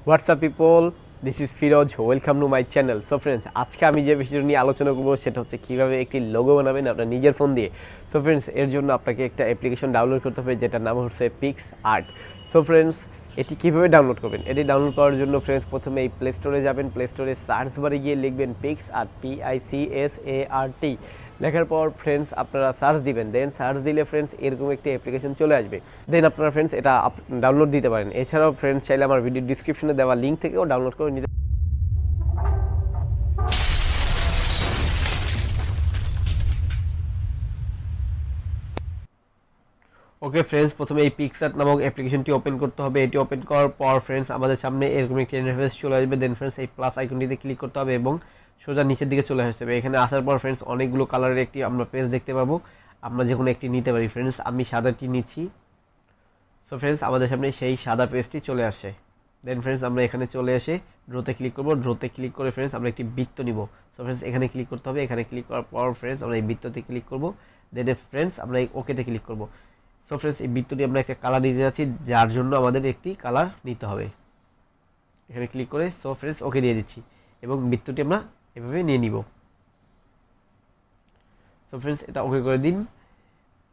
WhatsApp people, this is Firoz, welcome to my channel. So friends, আজকে আমি যে বিষয়টা নিয়ে আলোচনা করবো সেটা হচ্ছে কীভাবে একটি লোগো বানাবেন আপনার নিজের ফোন দিয়ে। সো ফ্রেন্ডস, এর জন্য আপনাকে একটা অ্যাপ্লিকেশন ডাউনলোড করতে হবে যেটার নাম হচ্ছে পিক্স আর্ট। সো ফ্রেন্ডস, এটি কীভাবে ডাউনলোড করবেন? এটি ডাউনলোড করার জন্য ফ্রেন্ডস প্রথমে এই প্লে স্টোরে যাবেন। প্লে স্টোরে সার্চ বারে গিয়ে লিখবেন পিক্স আর্ট, PICSART। লেখার পর ফ্রেন্ডস আপনারা সার্চ দিবেন, দেন সার্চ দিলে ফ্রেন্ডস এরকম একটি অ্যাপ্লিকেশন চলে আসবে। দেন আপনারা ফ্রেন্ডস এটা ডাউনলোড দিতে পারেন। এছাড়াও ফ্রেন্ডস চাইলে আমার ভিডিও ডিসক্রিপশনে দেওয়া লিঙ্ক থেকেও ডাউনলোড করে নিতে। ওকে ফ্রেন্ডস, প্রথমে এই পিক্সআর্ট নামক অ্যাপ্লিকেশনটি ওপেন করতে হবে। এটি ওপেন করার পর ফ্রেন্ডস আমাদের সামনে এরকম একটি ইন্টারফেস চলে আসবে। দেন ফ্রেন্ডস এই প্লাস আইকনটিতে ক্লিক করতে হবে এবং সোজা নিচের দিকে চলে আসতে হবে। এখানে আসার পর ফ্রেন্ডস অনেকগুলো কালারের একটি আমরা পেজ দেখতে পাবো। আমরা যে কোনো একটি নিতে পারি। ফ্রেন্ডস আমি সাদাটি নিচ্ছি। সো ফ্রেন্ডস আমাদের সামনে সেই সাদা পেজটি চলে আসে। দেন ফ্রেন্ডস আমরা এখানে চলে এসে ড্রোতে ক্লিক করব। ড্রোতে ক্লিক করে ফ্রেন্ডস আমরা একটি বৃত্ত নিব। সো ফ্রেন্ডস এখানে ক্লিক করতে হবে। এখানে ক্লিক করার পর ফ্রেন্ডস আমরা এই বৃত্ততে ক্লিক করব। দেন ফ্রেন্ডস আমরা এই ওকেতে ক্লিক করব। সো ফ্রেন্ডস এই বৃত্তটি আমরা একটা কালার নিতে যাচ্ছি, যার জন্য আমাদের একটি কালার নিতে হবে। এখানে ক্লিক করে সো ফ্রেন্ডস ওকে দিয়ে দিচ্ছি এবং বৃত্তটি আমরা এভাবে নিয়ে নিব। সো ফ্রেন্ডস এটা ওকে করে দিন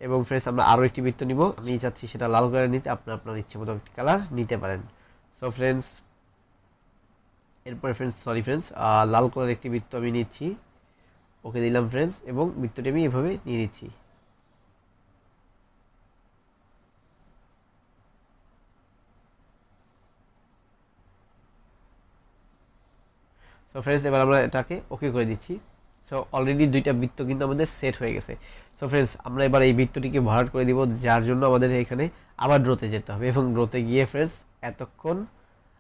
এবং ফ্রেন্ডস আমরা আরও একটি বৃত্ত নিব। আমি চাচ্ছি সেটা লাল কালার নিতে, আপনার আপনার ইচ্ছে মতো একটি কালার নিতে পারেন। সো ফ্রেন্ডস এরপরে ফ্রেন্ডস লাল কালার একটি বৃত্ত আমি নিচ্ছি। ওকে দিলাম ফ্রেন্ডস এবং বৃত্তটি আমি এভাবে নিয়ে নিচ্ছি। সো ফ্রেন্ডস এবার আমরা এটাকে ওকে করে দিচ্ছি। সো অলরেডি দুইটা বৃত্ত কিন্তু আমাদের সেট হয়ে গেছে। সো ফ্রেন্ডস আমরা এবার এই বৃত্তটিকে ভরাট করে দিব, যার জন্য আমাদের এখানে আবার ড্রোতে যেতে হবে এবং ড্রোতে গিয়ে ফ্রেন্ডস এতক্ষণ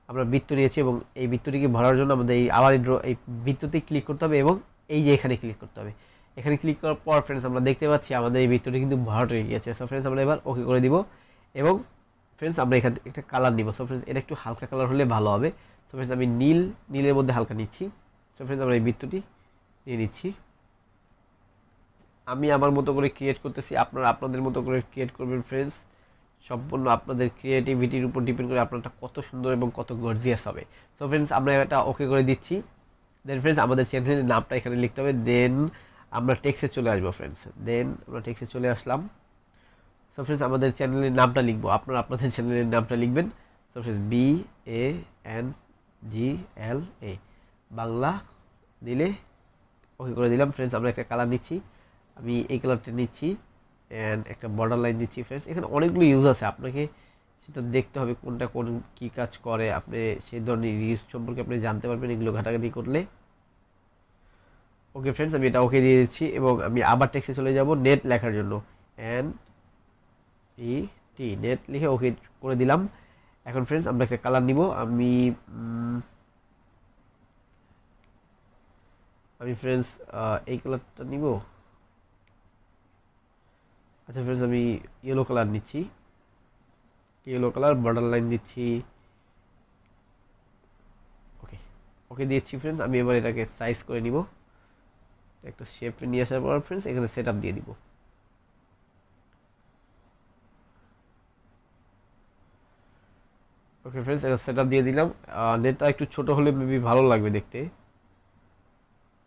আমরা বৃত্ত নিয়েছি এবং এই বৃত্তটিকে ভরার জন্য আমাদের এই আবার এই বৃত্ততে ক্লিক করতে হবে এবং এই যে এখানে ক্লিক করতে হবে। এখানে ক্লিক করার পর ফ্রেন্ডস আমরা দেখতে পাচ্ছি আমাদের এই বৃত্তটি কিন্তু ভরাট হয়ে গিয়েছে। সো ফ্রেন্ডস আমরা এবার ওকে করে দিব এবং ফ্রেন্ডস আমরা এখান থেকে একটা কালার নিব। সো ফ্রেন্ডস এটা একটু হালকা কালার হলে ভালো হবে। সো ফ্রেন্ডস আমি নীলের মধ্যে হালকা নিচ্ছি। সো ফ্রেন্ডস আমরা এই বৃত্তটি নিয়ে নিচ্ছি। আমি আমার মতো করে ক্রিয়েট করতেছি, আপনারা আপনাদের মতো করে ক্রিয়েট করবেন ফ্রেন্ডস। সম্পূর্ণ আপনাদের ক্রিয়েটিভিটির উপর ডিপেন্ড করে আপনারটা কত সুন্দর এবং কত গর্জিয়াস হবে। সো ফ্রেন্ডস আমরা এটা ওকে করে দিচ্ছি। দেন ফ্রেন্ডস আমাদের চ্যানেলের নামটা এখানে লিখতে হবে। দেন আমরা টেক্সটে চলে আসবো ফ্রেন্ডস। দেন আমরা টেক্সটে চলে আসলাম। সো ফ্রেন্ডস আমাদের চ্যানেলের নামটা লিখবো, আপনারা আপনাদের চ্যানেলের নামটা লিখবেন। সো ফ্রেন্ডস BANGLA বাংলা দিলে ওকে করে দিলাম। ফ্রেন্ডস আমরা একটা কালার নিচ্ছি, আমি এই কালারটা নিচ্ছি অ্যান্ড একটা বর্ডার লাইন দিচ্ছি। ফ্রেন্ডস এখানে অনেকগুলো ইউজ আছে, আপনাকে সেটা দেখতে হবে কোনটা কোন কী কাজ করে। আপনি সেই ধরনের ইউজ সম্পর্কে আপনি জানতে পারবেন এগুলো ঘাটাঘাটি করলে। ওকে ফ্রেন্ডস আমি এটা ওকে দিয়ে দিচ্ছি এবং আমি আবার টেক্সটে চলে যাব নেট লেখার জন্য। NET নেট লিখে ওকে করে দিলাম। এখন ফ্রেন্ডস আমরা একটা কালার নিব। আমি ফ্রেন্ডস এই কালারটা নিব। আচ্ছা ফ্রেন্ডস আমি ইয়েলো কালার নিচ্ছি, ইয়েলো কালার বর্ডার লাইন দিচ্ছি। ওকে ওকে দিয়েছি ফ্রেন্ডস। আমি এবার এটাকে সাইজ করে নিব। একটা শেপ নিয়ে আসার পর ফ্রেন্ডস এখানে সেট আপ দিয়ে দিব। ওকে ফ্রেন্ডস এটা সেট আপ দিয়ে দিলাম। নেটটা একটু ছোট হলে মেবি ভালো লাগবে দেখতে।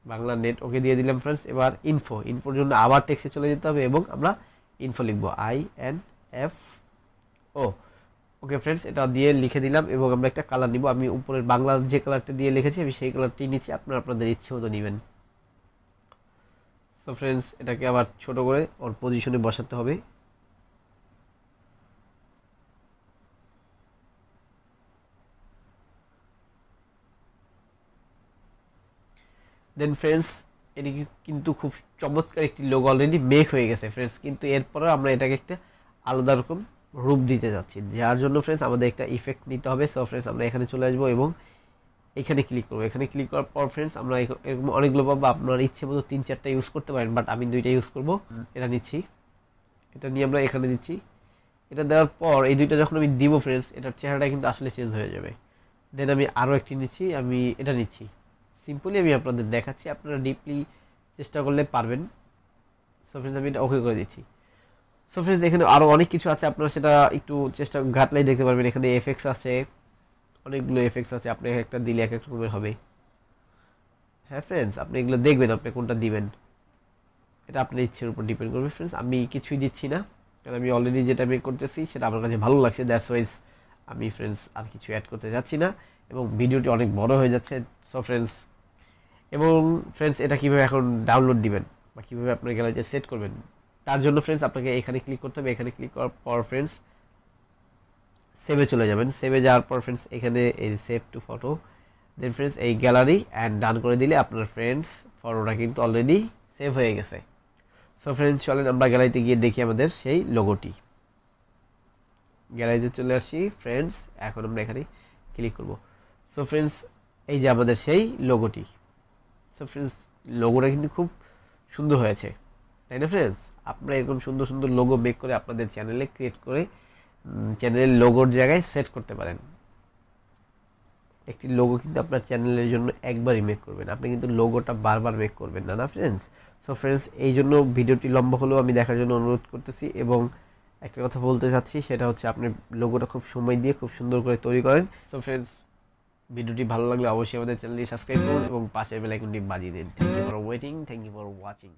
বাংলা নেট ওকে দিয়ে দিলাম ফ্রেন্ডস। এবার ইনফোর জন্য আবার টেক্সটে চলে যেতে হবে এবং আমরা ইনফো লিখবো, INFO। ওকে ফ্রেন্ডস এটা দিয়ে লিখে দিলাম এবং আমরা একটা কালার নিব। আমি উপরের বাংলার যে কালারটা দিয়ে লিখেছি আমি সেই কালারটি নিচ্ছি, আপনারা আপনাদের ইচ্ছে মতো নেবেন। সো ফ্রেন্ডস এটাকে আবার ছোট করে ওর পজিশনে বসাতে হবে। দেন ফ্রেন্ডস এটি কিন্তু খুব চমৎকার একটি লোগো অলরেডি মেক হয়ে গেছে ফ্রেন্ডস, কিন্তু এরপরে আমরা এটাকে একটা আলাদা রকম রূপ দিতে যাচ্ছি, যার জন্য ফ্রেন্ডস আমাদের একটা ইফেক্ট নিতে হবে। সো ফ্রেন্ডস আমরা এখানে চলে আসবো এবং এখানে ক্লিক করবো। এখানে ক্লিক করার পর ফ্রেন্ডস আমরা এরকম অনেকগুলো পাবো, আপনার ইচ্ছে মতো 3-4টা ইউজ করতে পারেন, বাট আমি 2টা ইউজ করবো। এটা নিচ্ছি, এটা নিয়ে আমরা এখানে দিচ্ছি। এটা দেওয়ার পর এই দুইটা যখন আমি দিব ফ্রেন্ডস এটার চেহারাটা কিন্তু আসলে চেঞ্জ হয়ে যাবে। দেন আমি আরও একটি নিচ্ছি, আমি এটা নিচ্ছি। সিম্পলি আমি আপনাদের দেখাচ্ছি, আপনারা ডিপলি চেষ্টা করলে পারবেন। সো ফ্রেন্ডস আমি এটা ওকে করে দিচ্ছি। সো ফ্রেন্ডস এখানে আরও অনেক কিছু আছে, আপনারা সেটা একটু চেষ্টা ঘাটলেই দেখতে পারবেন। এখানে এফএক্স আছে, অনেকগুলো এফেক্টস আছে, আপনি একটা দিলে এক এক রকমের হবে। হ্যাঁ ফ্রেন্ডস, আপনি এগুলো দেখবেন আপনি কোনটা দিবেন, এটা আপনার ইচ্ছের উপর ডিপেন্ড করবে ফ্রেন্ডস। আমি কিছুই দিচ্ছি না, কারণ আমি অলরেডি যেটা মেক করতেছি সেটা আমার কাছে ভালো লাগছে, দ্যাটস ওয়াইজ আমি ফ্রেন্ডস আর কিছু অ্যাড করতে যাচ্ছি না, এবং ভিডিওটি অনেক বড় হয়ে যাচ্ছে। সো ফ্রেন্ডস, এবং ফ্রেন্ডস এটা কীভাবে এখন ডাউনলোড দিবেন বা কীভাবে আপনার গ্যালারিতে সেট করবেন, তার জন্য ফ্রেন্ডস আপনাকে এখানে ক্লিক করতে হবে। এখানে ক্লিক করার পর ফ্রেন্ডস সেভে চলে যাবেন। সেভে যাওয়ার পর ফ্রেন্ডস এখানে এই save to photo, then friends এই গ্যালারি অ্যান্ড ডান করে দিলে আপনার ফ্রেন্ডস ফটোটা কিন্তু অলরেডি সেভ হয়ে গেছে। সো ফ্রেন্ডস চলেন আমরা গ্যালারিতে গিয়ে দেখি আমাদের সেই লোগোটি। গ্যালারিতে চলে আসি ফ্রেন্ডস, এখন আমরা এখানে ক্লিক করব। সো ফ্রেন্ডস এই যে আমাদের সেই লোগোটি। সো ফ্রেন্ডস লোগোটা কিন্তু খুব সুন্দর হয়েছে, তাই না ফ্রেন্ডস? আপনারা এরকম সুন্দর সুন্দর লোগো মেক করে আপনাদের চ্যানেলে ক্রিয়েট করে চ্যানেলের লোগোর জায়গায় সেট করতে পারেন। একটি লোগো কিন্তু আপনার চ্যানেলের জন্য একবারই মেক করবেন, আপনি কিন্তু লোগোটা বারবার মেক করবেন না, না ফ্রেন্ডস? সো ফ্রেন্ডস এই জন্য ভিডিওটি লম্বা হলেও আমি দেখার জন্য অনুরোধ করতেছি, এবং একটা কথা বলতে চাচ্ছি সেটা হচ্ছে আপনি লোগোটা খুব সময় দিয়ে খুব সুন্দর করে তৈরি করেন। সো ফ্রেন্ডস ভিডিওটি ভালো লাগলে অবশ্যই আমাদের চ্যানেলটি সাবস্ক্রাইব করুন এবং পাশের বেল আইকনটি বাজিয়ে দিন। Thank you for waiting, thank you for watching.